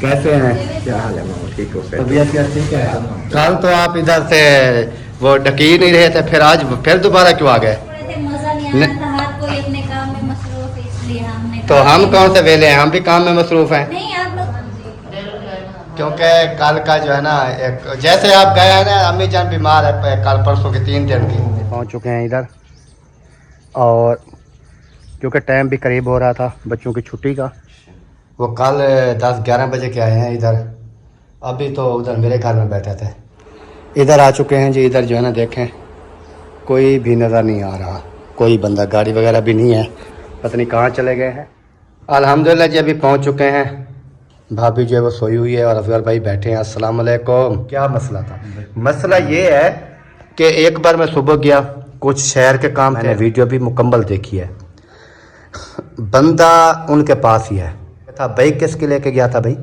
कैसे हैं? क्या हाल है मामा? ठीक हो? तबीयत क्या ठीक है? कल तो आप इधर से वो डकी ही नहीं रहे थे, फिर आज फिर दोबारा क्यों आ गए? मजा नहीं आ रहा था, हर कोई अपने काम में मसरूफ है, इसलिए हमने तो हम कौन से वेले हैं? हम भी काम में मसरूफ हैं। नहीं आप लोग क्योंकि कल का जो है ना, एक जैसे आप गए हैं ना, अम्मी जान बीमार है कल परसों की 3 दिन की। पहुंच चुके हैं इधर, और क्योंकि टाइम भी करीब हो रहा था बच्चों की छुट्टी का, वो कल 10-11 बजे के आए हैं इधर। अभी तो उधर मेरे घर में बैठे थे, इधर आ चुके हैं जी। इधर जो है ना देखें, कोई भी नज़र नहीं आ रहा, कोई बंदा, गाड़ी वगैरह भी नहीं है, पता नहीं कहाँ चले गए हैं। अल्हम्दुलिल्लाह जी अभी पहुँच चुके हैं। भाभी जो है वो सोई हुई है और अफजल भाई बैठे हैं। अस्सलाम वालेकुम। क्या मसला था? मसला ये है कि एक बार मैं सुबह गया, कुछ शहर के काम थे, वीडियो भी मुकम्मल देखी है। बंदा उनके पास ही है था। बाइक किसके लेके गया था भाई?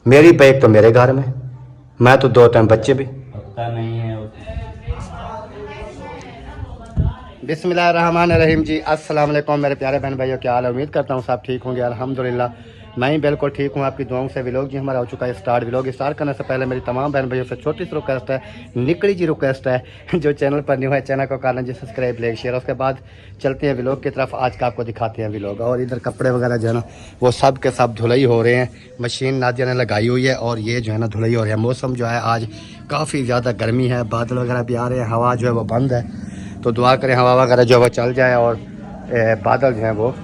मेरी बाइक तो मेरे घर में, मैं तो 2 टाइम बच्चे भी। पता नहीं है। बिस्मिल्लाहिर्रहमानिर्रहीम जी। अस्सलाम वालेकुम मेरे प्यारे बहन भाइयों, क्या हाल है? उम्मीद करता हूँ सब ठीक होंगे। अल्हम्दुलिल्लाह मैं ही बिल्कुल ठीक हूँ, आपकी दुआओं से। व्लॉग जी हमारा हो चुका है स्टार्ट। व्लॉग स्टार्ट करने से पहले मेरी तमाम बहन भाइयों से छोटी सी रिक्वेस्ट है, निकड़ी जी रिक्वेस्ट है, जो चैनल पर न्यू है चैनल को करना जी सब्सक्राइब, लाइक, शेयर। उसके बाद चलते हैं व्लॉग की तरफ। आज का आपको दिखाते हैं व्लॉग। और इधर कपड़े वगैरह जो है ना वो सब के सब धुलाई हो रहे हैं, मशीन नादिया ने लगाई हुई है, और ये जो है ना धुलाई हो रही है। मौसम जो है आज काफ़ी ज़्यादा गर्मी है, बादल वगैरह भी आ रहे हैं, हवा जो है वो बंद है, तो दुआ करें हवा वगैरह जो है वो चल जाए और बादल जो है वो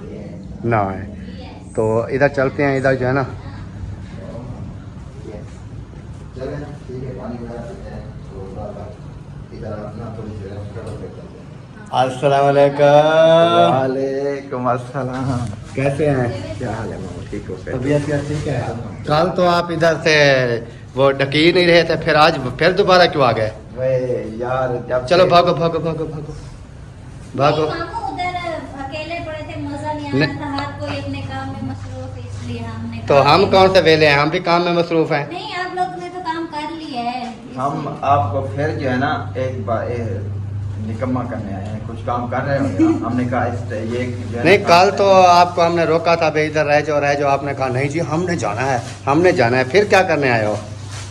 ना आए। तो इधर चलते हैं, इधर जो है ना अस्सलाम वालेकुम अस्सलाम। कैसे हैं? क्या हाल है मामा? ठीक हो? तबीयत क्या ठीक है? कल तो आप इधर से वो डकी ही नहीं रहे थे, फिर आज फिर दोबारा क्यों आ गए? वे यार जब चलो भागो भागो भागो भागो भागो। मामू उधर अकेले पड़े थे, मजा नहीं आ रहा था, हर कोई अपने काम में मसरूफ है, इसलिए हमने तो हम कौन से वेले हैं? हम भी काम में मसरूफ हैं। नहीं आप लोग ने तो काम कर लिया है। हम आपको फिर जो है ना एक बार निकम्मा करने आए हैं, कुछ काम कर रहे होंगे। हमने कहा ये जो है नहीं, ना कल तो आपको हमने रोका था भाई इधर रह जाओ रह जाओ, आपने कहा नहीं जी हमने जाना है, हमने जाना है। फिर क्या करने आए हो?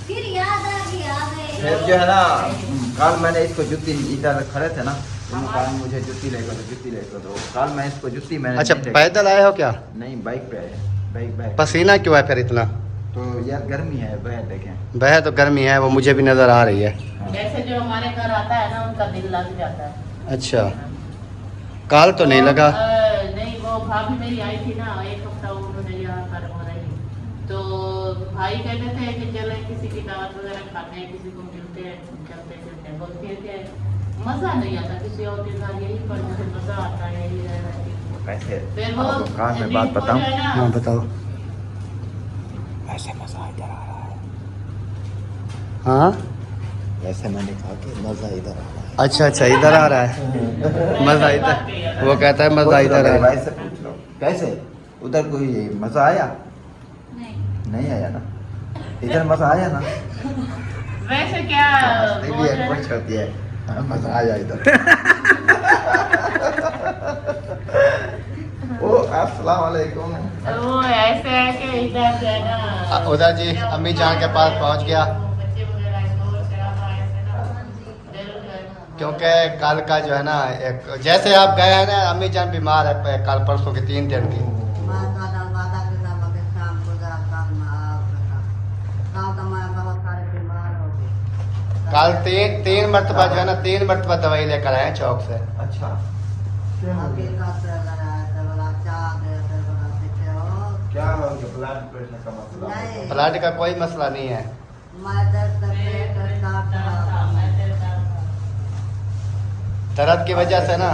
फिर याद आ गया, आ गए। फिर जो है ना कल मैंने इसको जुत्ती, इधर खड़े थे ना, उन्होंने कहा मुझे जुत्ती लेकर दो, जुत्ती लेकर दो। कल मैं इसको जुत्ती मैंने अच्छा नहीं लेकर- पैदल आए हो क्या? नहीं बाइक पे आए, बाइक पे। पसीना क्यों है फिर इतना? तो यार गर्मी है, वह देखें। वह तो गर्मी है, वो मुझे भी नजर आ रही है। जैसे जो हमारे घर आता है ना उनका दिल लग जाता है। अच्छा कल तो नहीं लगा। नहीं वो भाभी मेरी आई थी ना, एक हफ्ता उन्होंने यहाँ पर हो रही, तो भाई कहते थे कि चले किसी की दावत वगैरह खाते हैं, किसी को मिलते हैं, चलते फिरते हैं। बोलते हैं कि मजा नहीं आता किसी और के साथ, यही पर मुझे मजा आता है यही रहना। कैसे फिर वो आपको कान में बात बताऊं? जो है ना, हाँ बताओ। ऐसे मजा इधर आ रहा है। हाँ वैसे मैंने कहा कि मजा इधर आ रहा है। अच्छा अच्छा इधर आ रहा है मजा इधर, वो कहता है मजा इधर आ रहा है। भाई से पूछ लो कैसे उधर कोई मजा आया? नहीं नहीं आया ना, इधर मजा आया ना। वैसे क्या हंसती भी है, खुश होती है। हाँ, मजा आया इधर। ओ अस्सलाम वालेकुम। वो ऐसे है कि इधर जो है ना उधर जी अम्मी जान के पास पहुंच गया, बच्चे वगैरह शोर शराबा ऐसे ना दिल जो है ना। क्योंकि कल का जो है ना, एक जैसे आप गए हैं ना, अम्मी जान बीमार है कल परसों की 3 दिन की। कल तीन मरतबा जो है ना, 3 मरतबा दवाई लेकर आए हैं चौक से। अच्छा क्या हो गया ब्लड प्रेशर का मसला? ब्लड का कोई मसला नहीं है। दर्द की वजह से ना,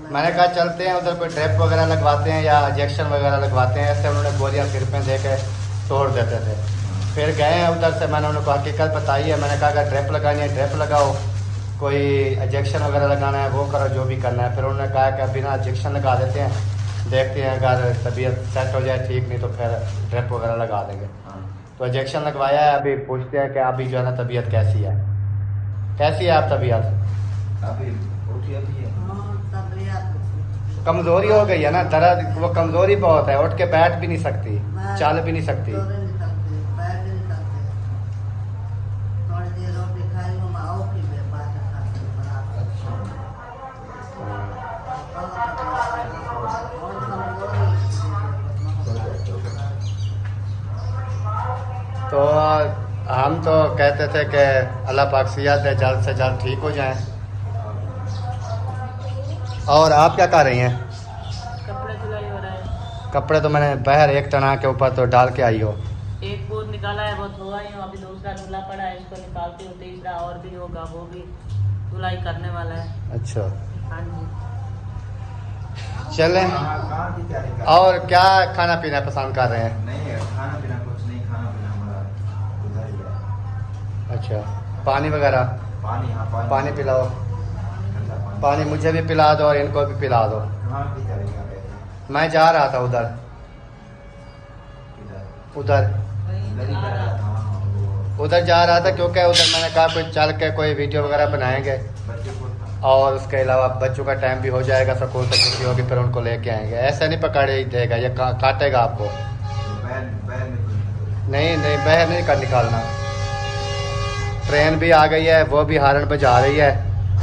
मैंने कहा चलते हैं उधर कोई ड्रिप वगैरह लगवाते हैं या इंजेक्शन वगैरह लगवाते हैं। ऐसे उन्होंने गोलियां सिर पे दे के तोड़ देते थे। फिर गए हैं उधर से, मैंने उनको हकीकत बताई है। मैंने कहा अगर ड्रिप लगानी है ड्रिप लगाओ, कोई इंजेक्शन वगैरह लगाना है वो करो, जो भी करना है। फिर उन्होंने कहा कि बिना इंजेक्शन लगा देते हैं, देखते हैं, अगर तबीयत सेट हो जाए ठीक, नहीं तो फिर ड्रिप वगैरह लगा देंगे। हाँ। तो इंजेक्शन लगवाया है, अभी पूछते हैं कि अभी जो है ना तबीयत कैसी है, कैसी है आप तबीयत? अभी उठी अभी है। कमज़ोरी हो गई है ना, दर्द वो कमज़ोरी बहुत है, उठ के बैठ भी नहीं सकती, चल भी नहीं सकती। तो हम तो कहते थे कि अल्लाह पाक सेहत दे, जल्द से जल्द ठीक हो जाएं। और आप क्या कर रही हैं? कपड़े धुलाई हो रहा है। कपड़े तो मैंने बाहर एक तना के ऊपर तो डाल के आई हो। एक बोर निकाला है, वो धोआ ही हूँ, अभी दूसरा धुला पड़ा है, इसको निकालती हूँ, तीसरा और भी होगा, वो भी धुलाई करने वाला है। अच्छा, हाँ जी। चलें। कहाँ की तैयारी कर? और क्या खाना पीना पसंद कर रहे हैं? नहीं है खाना पीना, कुछ नहीं, खाना पीना हमारा उधर ही है। अच्छा, पानी वगैरह? पानी, हाँ पानी पिलाओ, ठंडा पानी। पानी मुझे भी पिला दो और इनको भी पिला दो। कहाँ की तैयारी कर रहे थे? मैं जा रहा था उधर इधर उधर इधर ही कर रहा था। हाँ, वो उधर जा रहा था क्योंकि उधर मैंने कहा कोई चल के कोई वीडियो वगैरह बनाएंगे, बच्चे को और उसके अलावा बच्चों का टाइम भी हो जाएगा, स्कूल से छुट्टी होगी, फिर उनको लेके आएंगे। ऐसा नहीं पकड़े ही देगा, ये काटेगा आपको। बैल बैल में नहीं नहीं, बाहर नहीं कर निकालना। ट्रेन भी आ गई है, वो भी हारन बजा रही है,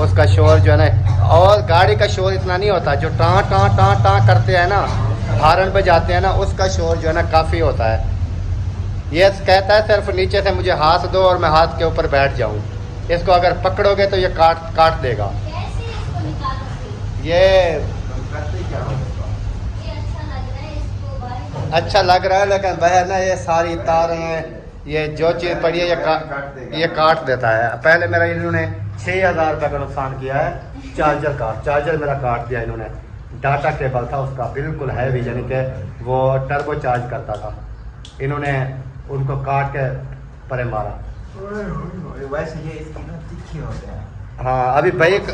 उसका शोर जो है ना, और गाड़ी का शोर इतना नहीं होता, जो टाँ टाँ टाँ टाँ करते हैं ना, हारन बजाते हैं ना, उसका शोर जो है ना काफ़ी होता है। ये कहता है सिर्फ नीचे से मुझे हाथ दो और मैं हाथ के ऊपर बैठ जाऊँ, इसको अगर पकड़ोगे तो ये काट देगा। कैसे इसको निकालोगे? ये करते क्या हो इसका? ये अच्छा लग रहा है, इसको बारीक अच्छा लग रहा है, लेकिन वह ना ये सारी तारें हैं, ये जो चीज़ पड़ी है ये काट देता है। पहले मेरा इन्होंने 6,000 रुपये का नुकसान किया है। चार्जर मेरा काट दिया इन्होंने। डाटा केबल था उसका, बिल्कुल हैवी, यानी कि वो टर्बो चार्ज करता था, इन्होंने उनको काट के परे मारा। वैसे ये इसकी ना तीखी होते हैं। हाँ,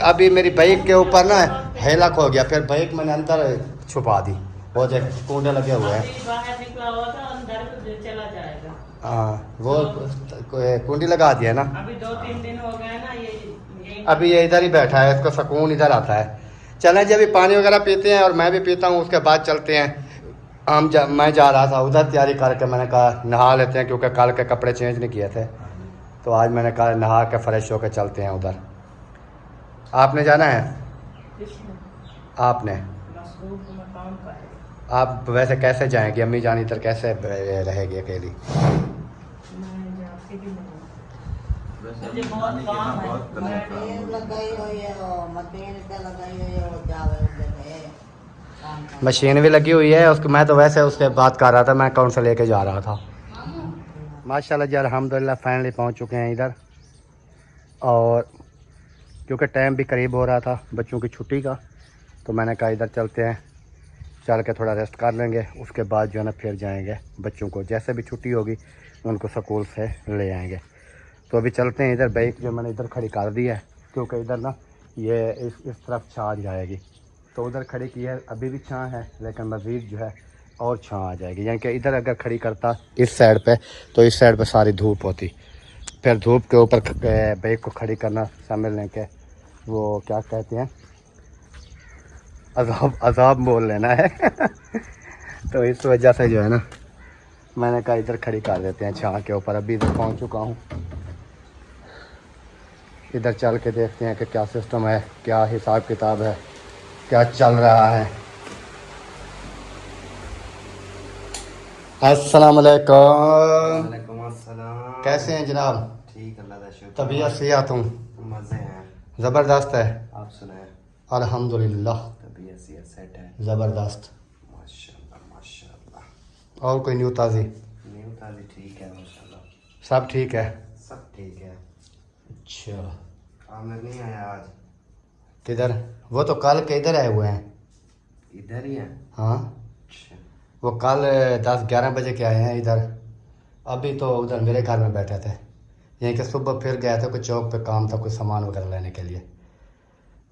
अभी मेरी बाइक के ऊपर ना हेलक हो गया, फिर बाइक मैंने अंदर छुपा दी, वो जो कूड़े लगे हुए हैं। अभी बाहर निकला हुआ था, अंदर को चला जाएगा। हाँ, वो कुंडी लगा दिया ना। अभी 2-3 दिन हो गए ना, ये अभी ये इधर ही बैठा है, इसको सुकून इधर आता है। चलें जी, अभी पानी वगैरह पीते हैं और मैं भी पीता हूँ, उसके बाद चलते हैं। मैं जा रहा था उधर तैयारी करके, मैंने कहा नहा लेते हैं क्योंकि कल के कपड़े चेंज नहीं किए थे, तो आज मैंने कहा नहा के फ्रेश होकर चलते हैं उधर। आपने जाना है? आपने? मकाम का है। आप वैसे कैसे जाएंगे? अम्मी जान इधर कैसे रहेगी अकेली? मैं जाती भी नहीं। वैसे मुझे बहुत पानी काम की ना है। बहुत तकलीफ है। मशीन भी लगी हुई है उसको, मैं तो वैसे उससे बात कर रहा था, मैं अकाउंट से लेके जा रहा था। माशाल्लाह जी, अल्हम्दुलिल्लाह फाइनली पहुंच चुके हैं इधर, और क्योंकि टाइम भी करीब हो रहा था बच्चों की छुट्टी का, तो मैंने कहा इधर चलते हैं, चल के थोड़ा रेस्ट कर लेंगे, उसके बाद जो है ना फिर जाएंगे बच्चों को, जैसे भी छुट्टी होगी उनको स्कूल से ले आएंगे। तो अभी चलते हैं इधर। बाइक जो मैंने इधर खड़ी कर दी है क्योंकि इधर ना ये इस तरफ छाँ आ जाएगी, तो उधर खड़ी की है, अभी भी छाँ है लेकिन मज़ीद जो है और छाँ आ जाएगी। यानी कि इधर अगर खड़ी करता इस साइड पे, तो इस साइड पे सारी धूप होती, फिर धूप के ऊपर बाइक को खड़ी करना समझ लें कि वो क्या कहते हैं, अजाब बोल लेना है। तो इस वजह से जो है ना मैंने कहा इधर खड़ी कर देते हैं छाँ के ऊपर। अभी इधर पहुंच चुका हूँ, इधर चल के देखते हैं कि क्या सिस्टम है, क्या हिसाब किताब है, क्या चल रहा है। अस्सलाम वालेकुम। वालेकुम अस्सलाम। कैसे हैं जनाब? ठीक, अल्लाह का शुक्र। तबीयत सेहत हूँ? मज़े हैं। ज़बरदस्त है, आप सुनाएं? अल्हम्दुलिल्लाह तबीयत सेहत सेट है। ज़बरदस्त। माशाल्लाह माशाल्लाह। और कोई न्यू ताज़ी? न्यू ताज़ी ठीक है माशाल्लाह। सब ठीक है? सब ठीक है। अच्छा, आमिर नहीं आया आज? किधर? वो तो कल के इधर आए हुए हैं। इधर ही है? हाँ, अच्छा। वो कल 10-11 बजे के आए हैं इधर, अभी तो उधर मेरे घर में बैठे थे। यहीं के सुबह फिर गए थे, कुछ चौक पे काम था, कुछ सामान वगैरह लेने के लिए,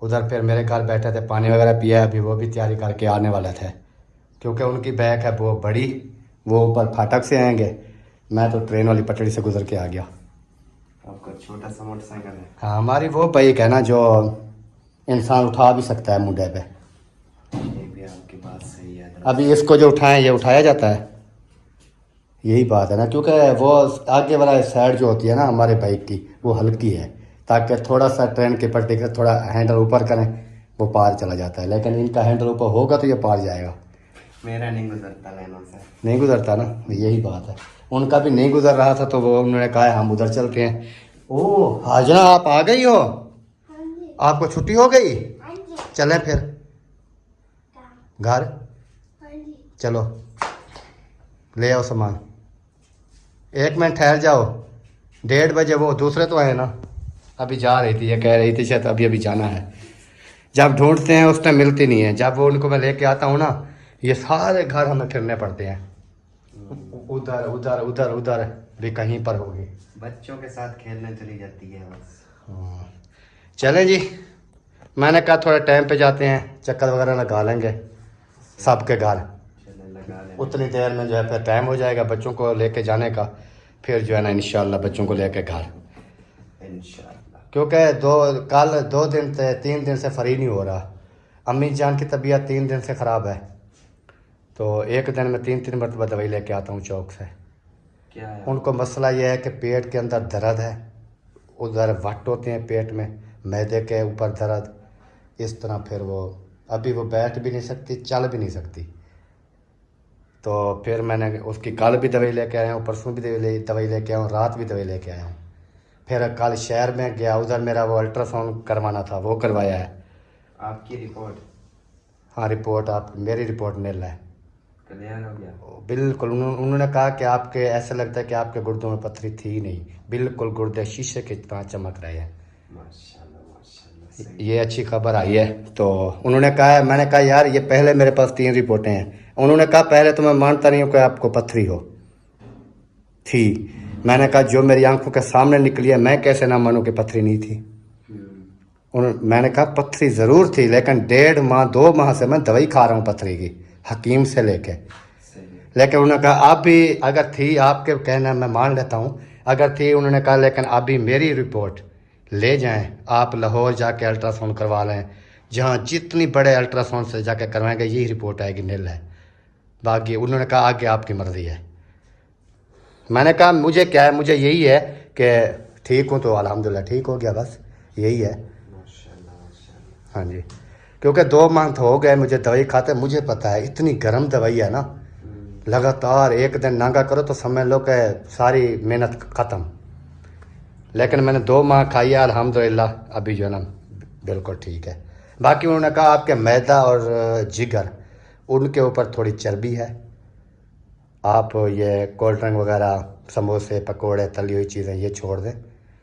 उधर फिर मेरे घर बैठे थे, पानी वगैरह पिया, अभी वो भी तैयारी करके आने वाले थे। क्योंकि उनकी बैग है वो बड़ी, वो ऊपर फाटक से आएंगे, मैं तो ट्रेन वाली पटड़ी से गुजर के आ गया। आपका छोटा सा मोटरसाइकिल है? हाँ, हमारी वो बाइक है ना जो इंसान उठा भी सकता है मुंडे पे। ये भी आपकी बात सही है। अभी इसको जो उठाएं ये उठाया जाता है, यही बात है ना, क्योंकि वो आगे वाला साइड जो होती है ना हमारे बाइक की वो हल्की है, ताकि थोड़ा सा ट्रेन की पट्टी का थोड़ा हैंडल ऊपर करें वो पार चला जाता है, लेकिन इनका हैंडल ऊपर होगा तो ये पार जाएगा। मेरा नहीं गुजरता लाइनों से। नहीं गुजरता ना, यही बात है। उनका भी नहीं गुजर रहा था तो वो उन्होंने कहा हम उधर चलते हैं। ओह हाजना, आप आ गई हो? आपको छुट्टी हो गई? चलें फिर घर, चलो ले आओ सामान। 1 मिनट ठहर जाओ, 1:30 बजे वो दूसरे तो आए ना, अभी जा रही थी, ये कह रही थी शायद अभी अभी जाना है। जब ढूंढते हैं उस टाइम मिलती नहीं है, जब वो उनको मैं लेके आता हूँ ना, ये सारे घर हमें फिरने पड़ते हैं, उधर उधर उधर उधर भी कहीं पर होगी। बच्चों के साथ खेलने चली जाती है बस। हाँ। चलें जी, मैंने कहा थोड़ा टाइम पे जाते हैं, चक्कर वगैरह लगा लेंगे सबके घर, चले लगा ले। उतनी देर में जो है फिर टाइम हो जाएगा बच्चों को लेके जाने का, फिर जो है ना इंशाल्लाह बच्चों को लेके घर। इंशाल्लाह। क्योंकि 2 दिन से 3 दिन से फ्री नहीं हो रहा। अम्मी जान की तबीयत 3 दिन से ख़राब है, तो एक दिन में 3 मरतबा दवाई लेके आता हूँ चौक से। क्या है? उनको मसला यह है कि पेट के अंदर दर्द है, उधर वट होते हैं पेट में, मैदे के ऊपर दर्द, इस तरह फिर वो अभी वो बैठ भी नहीं सकती, चल भी नहीं सकती। तो फिर मैंने उसकी कल भी दवाई लेके आया हूँ, परसों भी दवाई लेके आया हूँ, रात भी दवाई लेके आया हूँ। फिर कल शहर में गया, उधर मेरा वो अल्ट्रासाउंड करवाना था, वो करवाया है। आपकी रिपोर्ट हाँ रिपोर्ट, आप मेरी रिपोर्ट नील है, क्लियर हो गया? बिल्कुल। उन्होंने कहा कि आपके ऐसा लगता है कि आपके गुर्दों में पथरी थी ही नहीं, बिल्कुल गुर्दे शीशे की तरह चमक रहे हैं। माशाल्लाह माशाल्लाह, सही। ये अच्छी खबर आई है। तो उन्होंने कहा, मैंने कहा यार ये पहले मेरे पास 3 रिपोर्टें हैं। उन्होंने कहा पहले तो मैं मानता नहीं हूँ कि आपको पथरी हो थी। मैंने कहा जो मेरी आंखों के सामने निकली है मैं कैसे ना मानूं कि पथरी नहीं थी। मैंने कहा पथरी ज़रूर थी, लेकिन 1.5 माह 2 माह से मैं दवाई खा रहा हूँ पथरी की, हकीम से लेके। लेकिन उन्होंने कहा अब भी अगर थी, आपके कहना मैं मान लेता हूँ अगर थी, उन्होंने कहा लेकिन अभी मेरी रिपोर्ट ले जाएं, आप लाहौर जाके अल्ट्रासाउंड करवा लें, जहाँ जितनी बड़े अल्ट्रासाउंड से जाके करवाएंगे यही रिपोर्ट आएगी नील है, बाकी उन्होंने कहा आगे आपकी मर्ज़ी है। मैंने कहा मुझे क्या है, मुझे यही है कि ठीक हूँ तो अल्हम्दुलिल्लाह ठीक हो गया, बस यही है। माशाल्लाह माशाल्लाह। हाँ जी, क्योंकि 2 माह तो हो गए मुझे दवाई खाते, मुझे पता है इतनी गर्म दवाई है ना, लगातार एक दिन नांगा करो तो समझ लो कि सारी मेहनत ख़त्म। लेकिन मैंने 2 माह खाई है अल्हम्दुलिल्लाह, अभी जो है ना बिल्कुल ठीक है। बाकी उन्होंने कहा आपके मैदा और जिगर उनके ऊपर थोड़ी चर्बी है, आप ये कोल्ड ड्रिंक वगैरह, समोसे, पकोड़े, तली हुई चीज़ें ये छोड़ दें,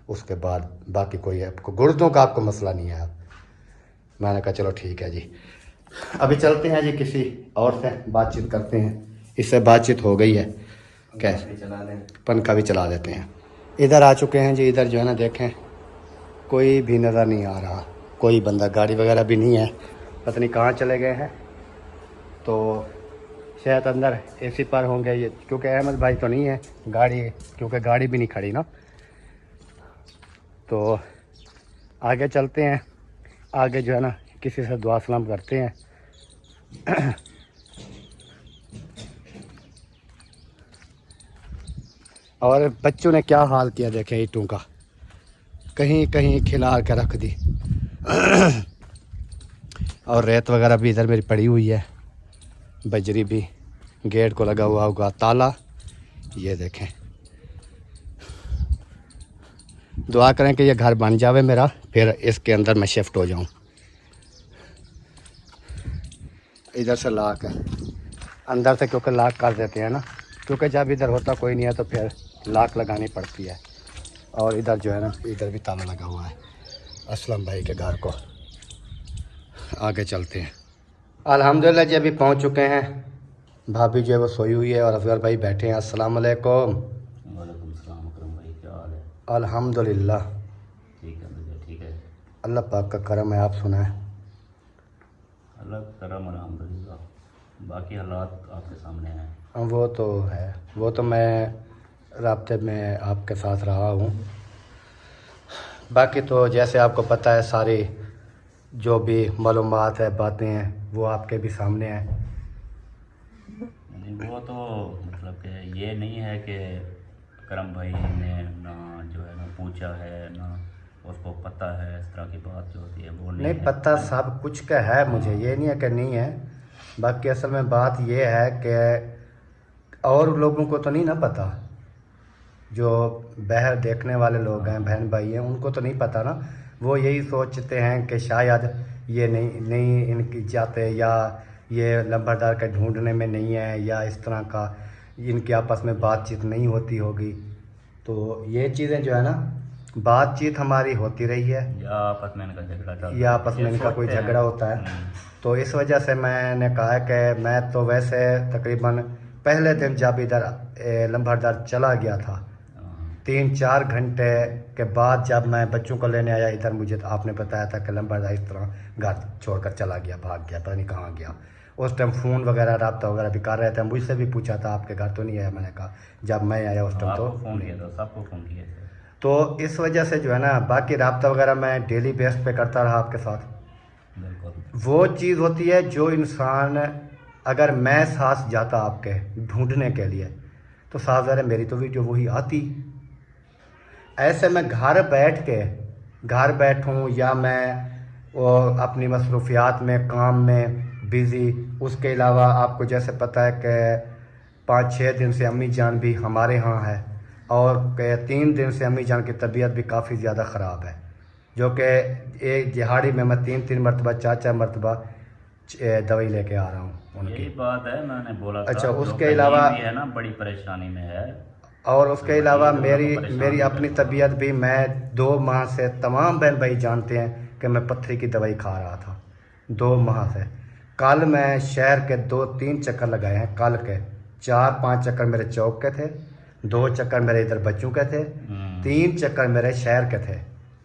उसके बाद बाकी कोई आपको गुर्दों का आपको मसला नहीं है। मैंने कहा चलो ठीक है जी, अभी चलते हैं जी, किसी और से बातचीत करते हैं। इससे बातचीत हो गई है, कैसे चला लें? पंखा भी चला देते हैं। इधर आ चुके हैं जी, इधर जो है ना देखें कोई भी नज़र नहीं आ रहा, कोई बंदा, गाड़ी वगैरह भी नहीं है, पता नहीं कहाँ चले गए हैं। तो शायद अंदर एसी पर होंगे ये, क्योंकि अहमद भाई तो नहीं है गाड़ी, क्योंकि गाड़ी भी नहीं खड़ी ना। तो आगे चलते हैं, आगे जो है ना किसी से दुआ सलाम करते हैं। और बच्चों ने क्या हाल किया देखें ईंटों का, कहीं कहीं खिला के रख दी। और रेत वगैरह भी इधर मेरी पड़ी हुई है, बजरी भी, गेट को लगा हुआ होगा ताला, ये देखें। दुआ करें कि ये घर बन जावे मेरा, फिर इसके अंदर मैं शिफ्ट हो जाऊं। इधर से लॉक है अंदर से, क्योंकि लॉक कर देते हैं ना, क्योंकि जब इधर होता कोई नहीं है तो फिर लॉक लगानी पड़ती है। और इधर जो है ना इधर भी ताला लगा हुआ है असलम भाई के घर को। आगे चलते हैं। अल्हम्दुलिल्लाह जी अभी पहुंच चुके हैं, भाभी जो है वो सोई हुई है और अफजल भाई बैठे हैं। अस्सलाम वालेकुम। वालेकुम सलाम अकरम भाई, क्या हाल है? अल्हम्दुलिल्लाह, ठीक है भैया, ठीक है। अल्लाह पाक का करम है, आप सुनाएं। अल्लाह का करम अल्हम्दुलिल्लाह। बाकी हालात आपके सामने हैं। वो तो है, वो तो मैं राब्ते में आपके साथ रहा हूँ। बाकी तो जैसे आपको पता है सारी जो भी मालूमात है, बातें हैं, वो आपके भी सामने हैं। नहीं, वो तो मतलब कि ये नहीं है कि करम भाई ने ना जो है ना पूछा है ना उसको पता है, इस तरह की बात जो होती है वो नहीं नहीं है। पता सब कुछ का है मुझे, ये नहीं है कि नहीं है। बाकी असल में बात ये है कि और लोगों को तो नहीं ना पता, जो बहर देखने वाले लोग हैं, बहन भाई हैं, उनको तो नहीं पता ना। वो यही सोचते हैं कि शायद ये नहीं इनकी जाते, या ये लंबरदार के ढूंढने में नहीं है, या इस तरह का इनकी आपस में बातचीत नहीं होती होगी। तो ये चीज़ें जो है ना, बातचीत हमारी होती रही है, या आपस में इनका झगड़ा चलता है, या आपस में ये इनका कोई सोचते हैं। झगड़ा होता है। तो इस वजह से मैंने कहा कि मैं तो वैसे तकरीबन पहले दिन जब इधर लंबरदार चला गया था, 3-4 घंटे के बाद जब मैं बच्चों को लेने आया इधर, मुझे तो आपने बताया था कि लंबरदार इस तरह घर छोड़कर चला गया, भाग गया, पता नहीं कहाँ गया। उस टाइम फ़ोन वगैरह रब्ता वगैरह भी कर रहे थे, मुझसे भी पूछा था आपके घर तो नहीं आया, मैंने कहा जब मैं आया उस टाइम तो फ़ोन किया था, सबको फ़ोन किया था। तो इस वजह से जो है ना, बाकी रब्ता वगैरह मैं डेली बेस पे करता रहा आपके साथ। बिल्कुल वो चीज़ होती है जो इंसान, अगर मैं साथ जाता आपके ढूंढने के लिए तो साथ ज़रा मेरी तो वीडियो वही आती। ऐसे मैं घर बैठूं या मैं वो अपनी मसरूफियात में, काम में बिज़ी, उसके अलावा आपको जैसे पता है कि 5-6 दिन से अम्मी जान भी हमारे यहाँ है, और 3 दिन से अम्मी जान की तबीयत भी काफ़ी ज़्यादा ख़राब है, जो कि एक दिहाड़ी में मैं 3-3 मरतबा 4-4 मरतबा दवाई लेके आ रहा हूँ यही उनकी। बात है, मैंने बोला था। अच्छा, जो उसके कहीं अलावा भी है ना, बड़ी परेशानी में है। और उसके अलावा तो मेरी अपनी तबीयत भी, मैं 2 माह से, तमाम बहन भाई जानते हैं कि मैं पत्थरी की दवाई खा रहा था 2 माह से। कल मैं शहर के 2-3 चक्कर लगाए हैं, कल के 4-5 चक्कर मेरे चौक के थे, 2 चक्कर मेरे इधर बच्चों के थे, 3 चक्कर मेरे शहर के थे।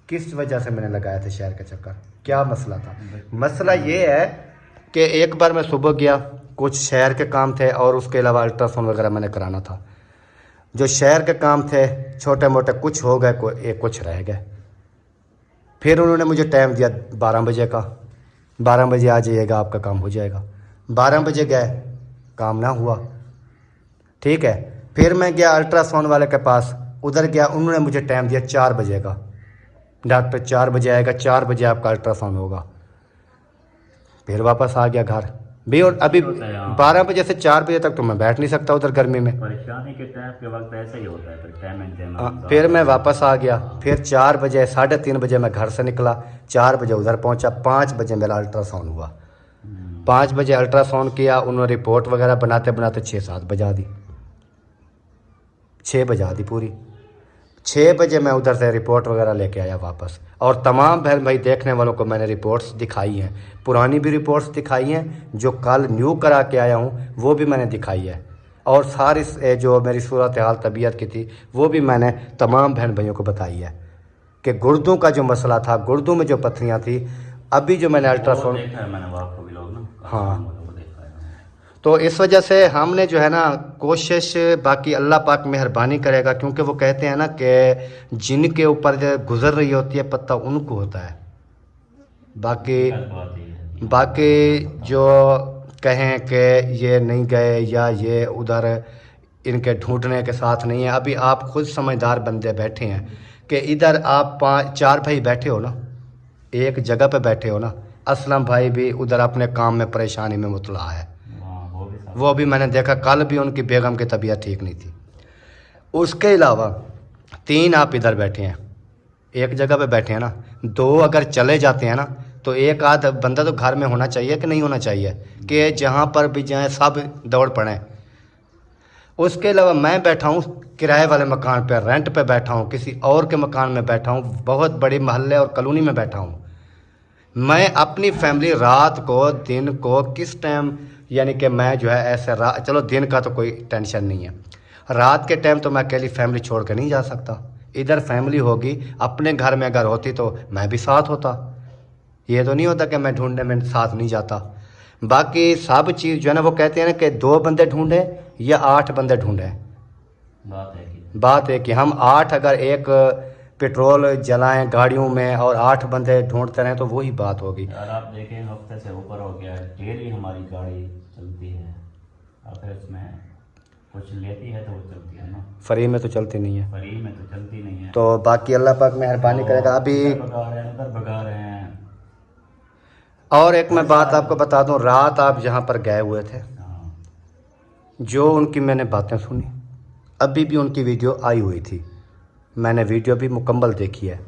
किस वजह से मैंने लगाया था शहर के चक्कर, क्या मसला था? मसला ये है कि एक बार मैं सुबह गया, कुछ शहर के काम थे, और उसके अलावा अल्ट्रासाउंड वगैरह मैंने कराना था। जो शहर के काम थे छोटे मोटे कुछ हो गए, कुछ रह गए। फिर उन्होंने मुझे टाइम दिया 12 बजे का, 12 बजे आ जाइएगा, आपका काम हो जाएगा। 12 बजे गए, काम ना हुआ, ठीक है। फिर मैं गया अल्ट्रासाउंड वाले के पास, उधर गया, उन्होंने मुझे टाइम दिया 4 बजे का, डॉक्टर 4 बजे आएगा, 4 बजे आपका अल्ट्रासाउंड होगा। फिर वापस आ गया घर भी, और अभी 12 बजे से 4 बजे तक तो मैं बैठ नहीं सकता उधर गर्मी में। परेशानी के टाइम के वक्त ऐसा ही होता है, फिर टाइम फिर मैं वापस आ गया, फिर 4 बजे 3:30 बजे मैं घर से निकला, 4 बजे उधर पहुंचा, 5 बजे मेरा अल्ट्रासाउंड हुआ। 5 बजे अल्ट्रासाउंड किया, उन्होंने रिपोर्ट वगैरह बनाते बनाते 6-7 बजा दी, 6 बजा दी पूरी। 6 बजे मैं उधर से रिपोर्ट वगैरह लेके आया वापस, और तमाम बहन भाई देखने वालों को मैंने रिपोर्ट्स दिखाई हैं, पुरानी भी रिपोर्ट्स दिखाई हैं, जो कल न्यू करा के आया हूँ वो भी मैंने दिखाई है, और सारी जो मेरी सूरत हाल तबीयत की थी वो भी मैंने तमाम बहन भाइयों को बताई है कि गुर्दों का जो मसला था, गुर्दों में जो पथरियाँ थी, अभी जो मैंने अल्ट्रासाउंड, देखा है मैंने, आपको भी लोग ना, हाँ, तो इस वजह से हमने जो है ना कोशिश, बाकी अल्लाह पाक मेहरबानी करेगा, क्योंकि वो कहते हैं ना कि जिनके ऊपर जो गुजर रही होती है पत्ता उनको होता है। बाकी जो कहें कि ये नहीं गए या ये उधर इनके ढूंढने के साथ नहीं है, अभी आप खुद समझदार बंदे बैठे हैं कि इधर आप 5-4 भाई बैठे हो ना, एक जगह पे बैठे हो ना। असलम भाई भी उधर अपने काम में परेशानी में मुतला है, वो भी मैंने देखा, कल भी उनकी बेगम की तबीयत ठीक नहीं थी। उसके अलावा 3 आप इधर बैठे हैं, एक जगह पे बैठे हैं ना, 2 अगर चले जाते हैं ना तो एक आध बंदा तो घर में होना चाहिए कि नहीं होना चाहिए, कि जहाँ पर भी जाएं सब दौड़ पड़ें। उसके अलावा मैं बैठा हूँ किराए वाले मकान पे, रेंट पे बैठा हूँ, किसी और के मकान में बैठा हूँ, बहुत बड़ी महल्ले और कॉलोनी में बैठा हूँ। मैं अपनी फैमिली रात को, दिन को, किस टाइम, यानी कि मैं जो है ऐसे चलो दिन का तो कोई टेंशन नहीं है, रात के टाइम तो मैं अकेली फैमिली छोड़ कर नहीं जा सकता। इधर फैमिली होगी, अपने घर में अगर होती तो मैं भी साथ होता, ये तो नहीं होता कि मैं ढूंढने में साथ नहीं जाता। बाकी सब चीज़ जो है ना वो कहते हैं ना कि 2 बंदे ढूंढे या 8 बंदे ढूंढे, बात है कि हम 8 अगर एक पेट्रोल जलाएं गाड़ियों में और 8 बंदे ढूंढते रहें तो वही बात होगी। यार आप देखें हफ्ते से ऊपर हो गया है, डेली हमारी गाड़ी चलती है, आखिर इसमें कुछ लेती है तो वो चलती है ना, फ्री में तो चलती नहीं है। फ्री में तो चलती नहीं है। तो बाकी अल्लाह पाक मेहरबानी करेगा। अभी भगा रहे हैं, उधर भगा रहे हैं। और एक मैं बात आपको बता दूं, रात आप जहाँ पर गए हुए थे, हाँ, जो उनकी मैंने बातें सुनी, अभी भी उनकी वीडियो आई हुई थी, मैंने वीडियो भी मुकम्मल देखी है।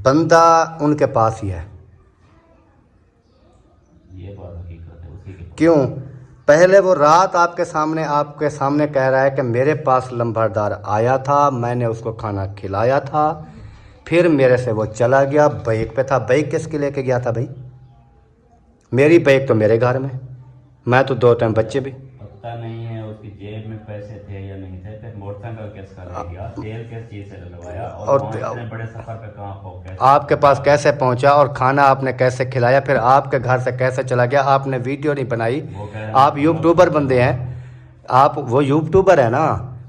बंदा उनके पास ही है, ये बात हकीकत है उसी के। क्यों? पहले वो रात आपके सामने कह रहा है कि मेरे पास लंबरदार आया था, मैंने उसको खाना खिलाया था, फिर मेरे से वो चला गया, बाइक पे था। बाइक किसके लेके गया था भाई? मेरी बाइक तो मेरे घर में, मैं तो 2 टाइम बच्चे भी। पता नहीं है उसकी जेब में पैसे थे या नहीं थे, फिर मोटरसाइकिल किस का ले गया, तेल किस चीज़ से डलवाया, और इतने बड़े सफर पे कहाँ पहुंच, आपके पास कैसे पहुंचा और खाना आपने कैसे खिलाया, फिर आपके घर से कैसे चला गया? आपने वीडियो नहीं बनाई, आप यूट्यूबर बंदे हैं, आप वो यूट्यूबर है ना,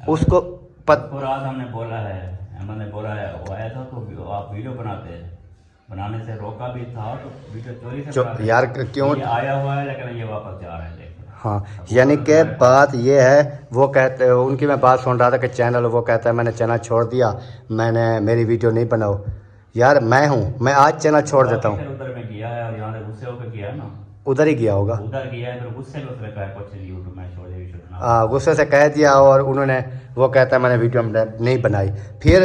उसको रात हमने बोला है, हमने बोला है वो आया था तो आप वीडियो बनाते हैं, बनाने से रोका भी था तो वीडियो चोरी से यार क्यों ये आया हुआ है, लेकिन ये वापस जा रहा है। देखो हाँ, यानी कि बात ये है, वो कहते उनकी मैं बात सुन रहा था कि चैनल, वो कहता है मैंने चैनल छोड़ दिया, मैंने मेरी वीडियो नहीं बनाओ। यार मैं आज चैनल छोड़ देता हूँ। उधर में गया है और यहाँ से गुस्से होकर गया है ना, उधर ही गया होगा, उधर गया है, फिर गुस्से में उसने कहा कुछ यूट्यूब में छोड़ दे, गुस्से से कह दिया और उन्होंने, वो कहता है मैंने वीडियो नहीं बनाई। फिर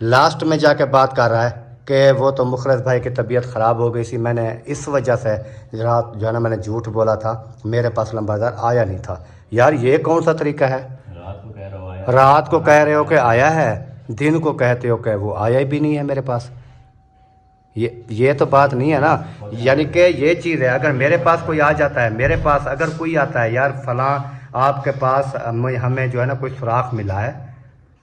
लास्ट में जाके बात कर रहा है कि वो तो मुखरस भाई की तबीयत ख़राब हो गई थी, मैंने इस वजह से रात जो है ना मैंने झूठ बोला था, मेरे पास लंबरदार आया नहीं था। यार ये कौन सा तरीका है? रात को कह रहा हो आया, रात को कह रहे हो कि आया है, दिन को कहते हो कि वो आया भी नहीं है मेरे पास। ये तो बात नहीं है ना। यानी कि ये चीज़ है, अगर मेरे पास कोई आ जाता है, मेरे पास अगर कोई आता है, यार फलां आपके पास हमें जो है ना कोई सुराख मिला है,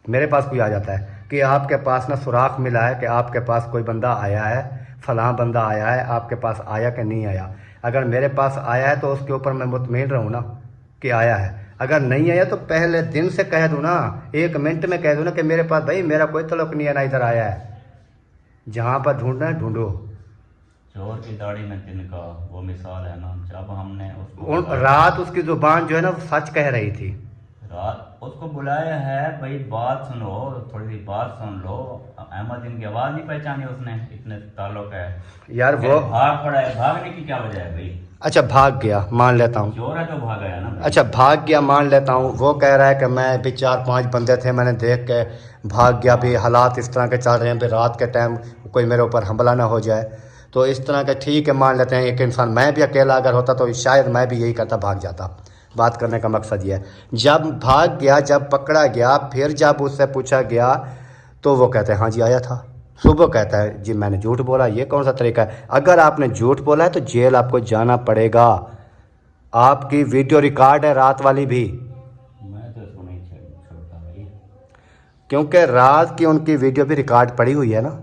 मेरे पास कोई आ जाता है कि आपके पास ना सुराख मिला है कि आपके पास कोई बंदा आया है, फलां बंदा आया है, आपके पास आया कि नहीं आया। अगर मेरे पास आया है तो उसके ऊपर मैं मुतमईन रहूँ ना कि आया है। अगर नहीं आया तो पहले दिन से कह दूँ ना, 1 मिनट में कह दूँ ना कि मेरे पास भाई मेरा कोई तल्लुक नहीं है ना, इधर आया है, जहाँ पर ढूंढना है ढूंढो। चोर की दाढ़ी में तिनका, वो मिसाल है ना, जब हमने उसको रात उसकी जुबान जो है ना वो सच कह रही थी, रात उसको बुलाया है, भाई बात सुनो, थोड़ी सी बात सुन लो। अहमद इनकी आवाज़ नहीं पहचानी उसने, इतने ताल्लुक है यार वो भाग पड़ा है। भागने की क्या वजह है भाई? अच्छा भाग गया मान लेता हूँ, चोर है तो भागा है ना। अच्छा भाग गया मान लेता हूँ, वो कह रहा है कि मैं भी 4-5 बंदे थे, मैंने देख के भाग गया, भी हालात इस तरह के चल रहे हैं, भी रात के टाइम कोई मेरे ऊपर हमला ना हो जाए, तो इस तरह के ठीक है मान लेते हैं। एक इंसान, मैं भी अकेला अगर होता तो शायद मैं भी यही करता, भाग जाता। बात करने का मकसद ये है, जब भाग गया, जब पकड़ा गया, फिर जब उससे पूछा गया तो वो कहते हैं हाँ जी आया था। सुबह कहता है जी मैंने झूठ बोला। ये कौन सा तरीका है? अगर आपने झूठ बोला है तो जेल आपको जाना पड़ेगा। आपकी वीडियो रिकॉर्ड है रात वाली भी, मैं तो इसको नहीं छोड़ता भाई, क्योंकि रात की उनकी वीडियो भी रिकॉर्ड पड़ी हुई है ना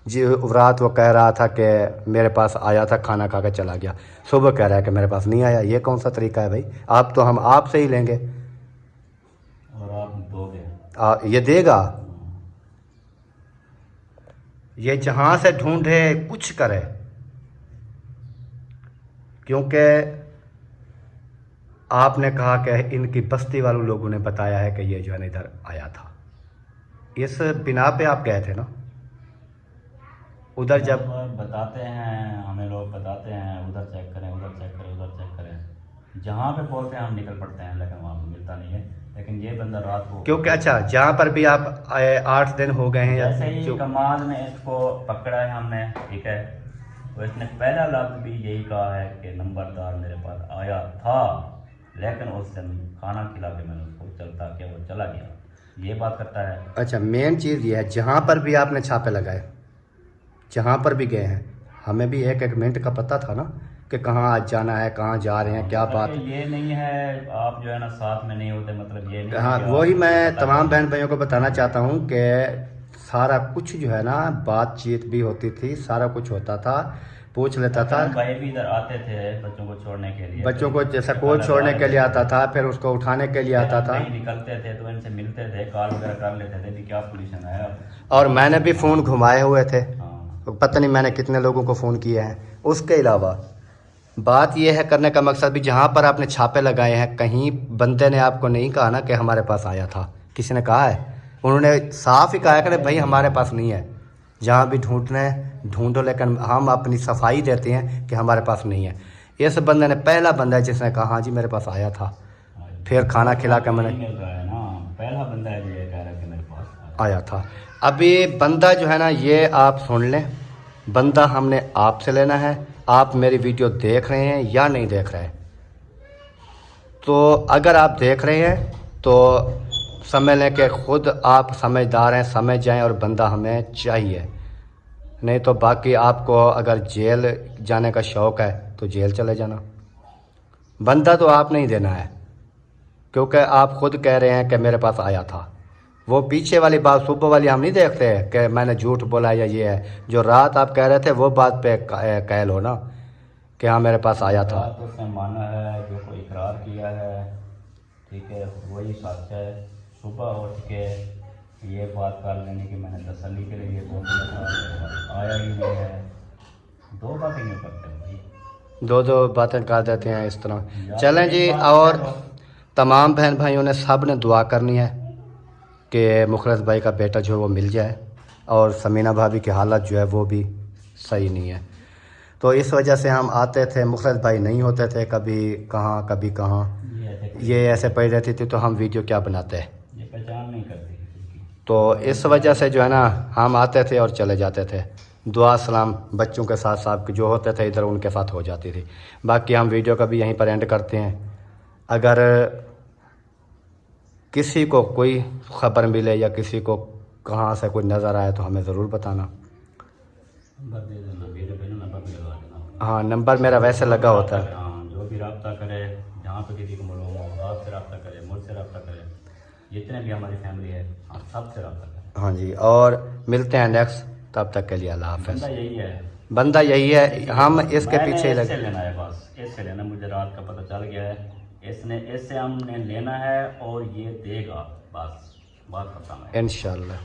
जी। रात वो कह रहा था कि मेरे पास आया था, खाना खा कर चला गया, सुबह कह रहा है कि मेरे पास नहीं आया। ये कौन सा तरीका है भाई? आप तो हम आपसे ही लेंगे और आप दोगे, ये देगा, ये जहाँ से ढूंढे कुछ करे, क्योंकि आपने कहा कि इनकी बस्ती वालों लोगों ने बताया है कि ये जो है ना इधर आया था। इस बिना पे आप गए थे ना उधर, जब बताते हैं हमें लोग, बताते हैं उधर चेक करें, उधर चेक करें, उधर चेक करें, जहाँ पे बोलते हैं हम निकल पड़ते हैं, लेकिन वहाँ पे मिलता नहीं है। लेकिन ये बंदा रात को, क्योंकि अच्छा जहाँ पर भी आप 8 दिन हो गए हैं, जैसे ही कमाल में इसको पकड़ा है हमने, ठीक है, तो इसने पहला लफ्ज़ भी यही कहा है कि नंबरदार मेरे पास आया था, लेकिन उस दिन खाना खिला के मैंने उसको चलता किया, वो चला गया, ये बात करता है। अच्छा मेन चीज़ ये है, जहाँ पर भी आपने छापे लगाए, जहाँ पर भी गए हैं, हमें भी 1-1 मिनट का पता था ना कि कहाँ आज जाना है, कहाँ जा रहे हैं, क्या बात। ये नहीं है आप जो है ना साथ में नहीं होते, मतलब ये नहीं। हाँ वही मैं तमाम बहन भाइयों को बताना चाहता हूँ कि सारा कुछ जो है ना बातचीत भी होती थी, सारा कुछ होता था, पूछ लेता था। भाई भी इधर आते थे बच्चों को छोड़ने के लिए, बच्चों को जैसे स्कूल छोड़ने के लिए आता था, फिर उसको उठाने के लिए आता था। कहीं निकलते थे तो इनसे मिलते थे, कॉल वगैरह कर लेते थे कि क्या पोजीशन है अब। और मैंने भी फ़ोन घुमाए हुए थे, हाँ, पता नहीं मैंने कितने लोगों को फ़ोन किए हैं। उसके अलावा बात यह है करने का मकसद भी, जहाँ पर आपने छापे लगाए हैं, कहीं बंदे ने आपको नहीं कहा ना कि हमारे पास आया था? किसी ने कहा है? उन्होंने साफ ही कहा है कि भाई हमारे पास नहीं है, जहाँ भी ढूंढना है ढूंढो, लेकिन हम अपनी सफाई देते हैं कि हमारे पास नहीं है। इस बंदे ने पहला बंदा है जिसने कहा हाँ जी मेरे पास आया था, फिर खाना खिला कर मैंने मिल रहा है ना, पहला बंदा है जो ये कह रहा है कि मेरे पास आया था। अभी बंदा जो है ना, ये आप सुन लें, बंदा हमने आपसे लेना है। आप मेरी वीडियो देख रहे हैं या नहीं देख रहे हैं? तो अगर आप देख रहे हैं तो समझ लें कि खुद आप समझदार हैं, समझ जाएं और बंदा हमें चाहिए। नहीं तो बाकी आपको अगर जेल जाने का शौक़ है तो जेल चले जाना। बंदा तो आप नहीं देना है, क्योंकि आप खुद कह रहे हैं कि मेरे पास आया था। वो पीछे वाली बात सुबह वाली हम नहीं देखते कि मैंने झूठ बोला या ये है। जो रात आप कह रहे थे वो बात पे कह लो ना कि हाँ मेरे पास आया था। बात उसने माना है, जो कोई इकरार किया है, ठीक है, वही सच है। सुबह उठ के ये बात कर लेने की मैंने तसल्ली के लिए फोन किया, आया ही नहीं है। दो बातें क्यों करते हैं भाई? दो बातें कर देते हैं इस तरह। चलें जी, और तमाम बहन भाइयों ने सब ने दुआ करनी है कि मुखलिस भाई का बेटा जो है वो मिल जाए, और समीना भाभी की हालत जो है वो भी सही नहीं है। तो इस वजह से हम आते थे, मुखलिस भाई नहीं होते थे, कभी कहाँ ये ऐसे पड़ी रहती थी, तो हम वीडियो क्या बनाते हैं? ये पहचान नहीं करती किसी की। तो इस वजह से जो है ना, हम आते थे और चले जाते थे। दुआ सलाम बच्चों के साथ साथ जो होते थे इधर उनके साथ हो जाती थी। बाकी हम वीडियो का भी यहीं पर एंड करते हैं। अगर किसी को कोई ख़बर मिले या किसी को कहाँ से कोई नज़र आए तो हमें ज़रूर बताना। नंबर दे देना, वीडियो पे ना नंबर भी लगा देना। हाँ, नंबर मेरा वैसे लगा होता है। हाँ, जो भी रब्ता करे, जहाँ पे किसी को मालूम हो, आपसे रब्ता करे, मुझसे रब्ता करे, जितने भी हमारी फैमिली है हम सबसे रब्ता करें। हाँ जी, और मिलते हैं नेक्स्ट, तब तक के लिए अल्लाह हाफ़िज़। बंदा यही है, बंदा यही है, हम इसके पीछे इससे लगे। लेना है, बस इससे लेना। मुझे रात का पता चल गया है, इससे हमने लेना है और ये देगा, बस बात खत्म है। इंशाअल्लाह।